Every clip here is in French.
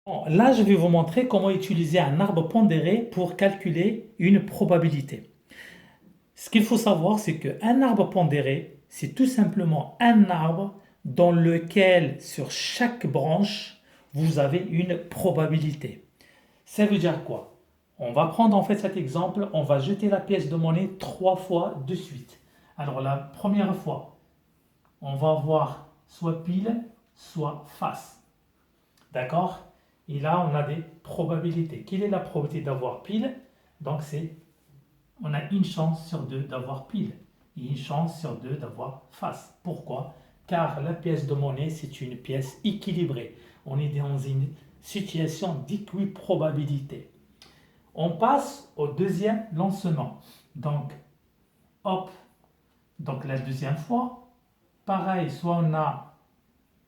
Bon, là, je vais vous montrer comment utiliser un arbre pondéré pour calculer une probabilité. Ce qu'il faut savoir, c'est qu'un arbre pondéré, c'est tout simplement un arbre dans lequel, sur chaque branche, vous avez une probabilité. Ça veut dire quoi? On va prendre en fait cet exemple, on va jeter la pièce de monnaie 3 fois de suite. Alors la première fois, on va avoir soit pile, soit face. D'accord? Et là, on a des probabilités. Quelle est la probabilité d'avoir pile? Donc, on a une chance sur deux d'avoir pile et une chance sur deux d'avoir face. Pourquoi? Car la pièce de monnaie, c'est une pièce équilibrée. On est dans une situation d'équiprobabilité. On passe au deuxième lancement. Donc, hop, donc la deuxième fois, pareil, soit on a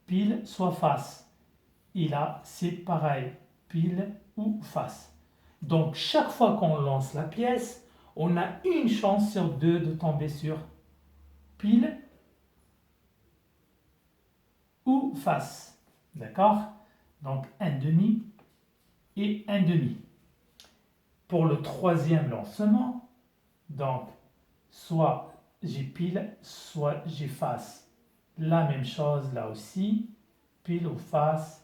pile, soit face. Et là, c'est pareil, pile ou face. Donc, chaque fois qu'on lance la pièce, on a une chance sur deux de tomber sur pile ou face. D'accord? Donc, un demi et un demi. Pour le troisième lancement, donc, soit j'ai pile, soit j'ai face. La même chose là aussi, pile ou face.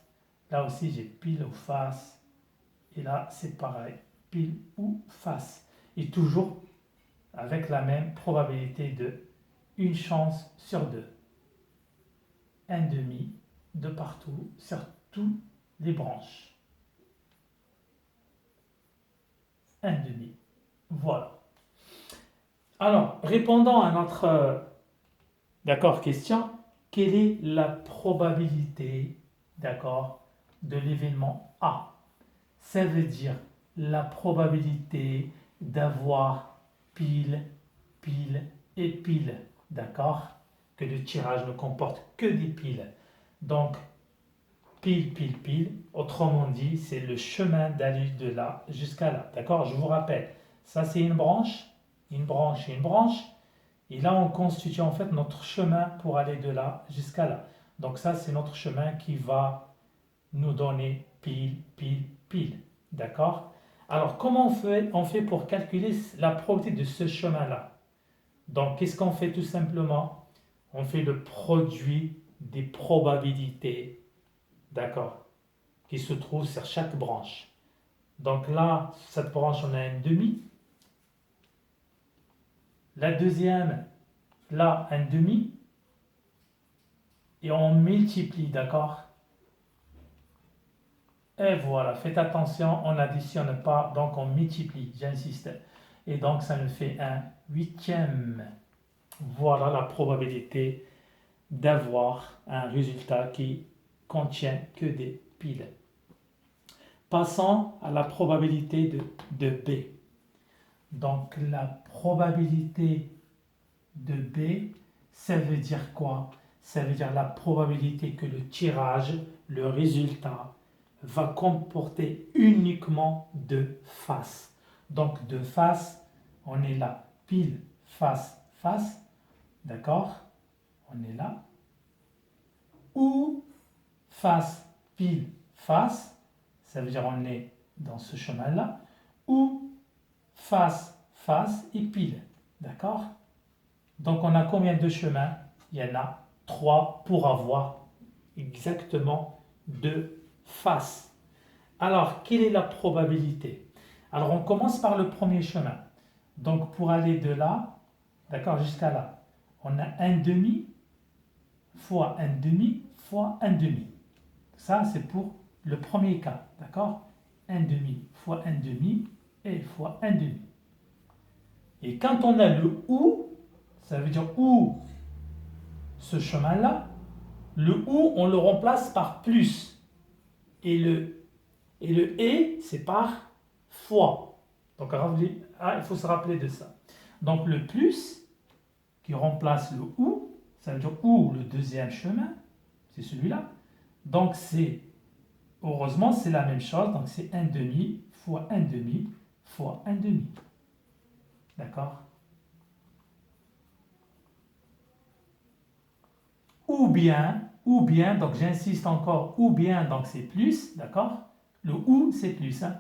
Là aussi, j'ai pile ou face. Et là, c'est pareil, pile ou face. Et toujours avec la même probabilité de une chance sur deux. Un demi de partout sur toutes les branches. Un demi. Voilà. Alors, répondant à notre d'accord, question, quelle est la probabilité, d'accord, de l'événement A? Ça veut dire la probabilité d'avoir pile, pile et pile. D'accord? Que le tirage ne comporte que des piles. Donc, pile, pile, pile, autrement dit, c'est le chemin d'aller de là jusqu'à là. D'accord? Je vous rappelle, ça c'est une branche, une branche et une branche. Et là, on constitue en fait notre chemin pour aller de là jusqu'à là. Donc ça, c'est notre chemin qui va nous donner pile, pile, pile. D'accord? Alors, comment on fait pour calculer la probabilité de ce chemin-là? Donc, qu'est-ce qu'on fait tout simplement? On fait le produit des probabilités, d'accord, qui se trouve sur chaque branche. Donc là, cette branche, on a un demi. La deuxième, là, un demi. Et on multiplie, d'accord? Et voilà, faites attention, on n'additionne pas, donc on multiplie, j'insiste. Et donc ça nous fait un huitième. Voilà la probabilité d'avoir un résultat qui contient que des piles. Passons à la probabilité de B. Donc la probabilité de B, ça veut dire quoi? Ça veut dire la probabilité que le tirage, le résultat, va comporter uniquement deux faces. Donc deux faces, on est là, pile, face, face, d'accord? On est là. Ou face, pile, face, ça veut dire on est dans ce chemin-là. Ou face, face et pile, d'accord? Donc on a combien de chemins? Il y en a trois pour avoir exactement deux faces. Alors, quelle est la probabilité? Alors, on commence par le premier chemin. Donc, pour aller de là, d'accord, jusqu'à là, on a un demi fois un demi fois un demi. Ça, c'est pour le premier cas, d'accord? Un demi fois un demi et fois un demi. Et quand on a le ou, ça veut dire ou ce chemin-là, le ou, on le remplace par plus. Et le et, c'est par fois. Donc, il faut se rappeler de ça. Donc, le plus qui remplace le ou, ça veut dire ou le deuxième chemin, c'est celui-là. Donc, heureusement, c'est la même chose. Donc, c'est un demi fois un demi fois un demi. D'accord? Ou bien, donc j'insiste encore, ou bien, donc c'est plus, d'accord? Le ou, c'est plus. Hein.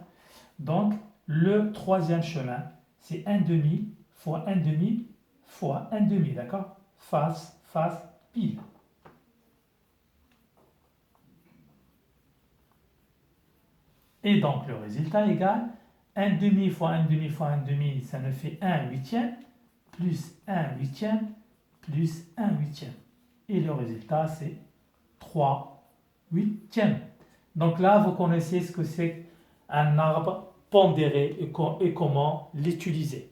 Donc, le troisième chemin, c'est 1 demi fois 1 demi fois 1 demi, d'accord? Face, face, pile. Et donc, le résultat égale 1 demi fois 1 demi fois 1 demi, ça nous fait 1 huitième, plus 1 huitième, plus 1 huitième. Et le résultat, c'est 3 huitièmes. Donc là, vous connaissez ce que c'est un arbre pondéré et comment l'utiliser.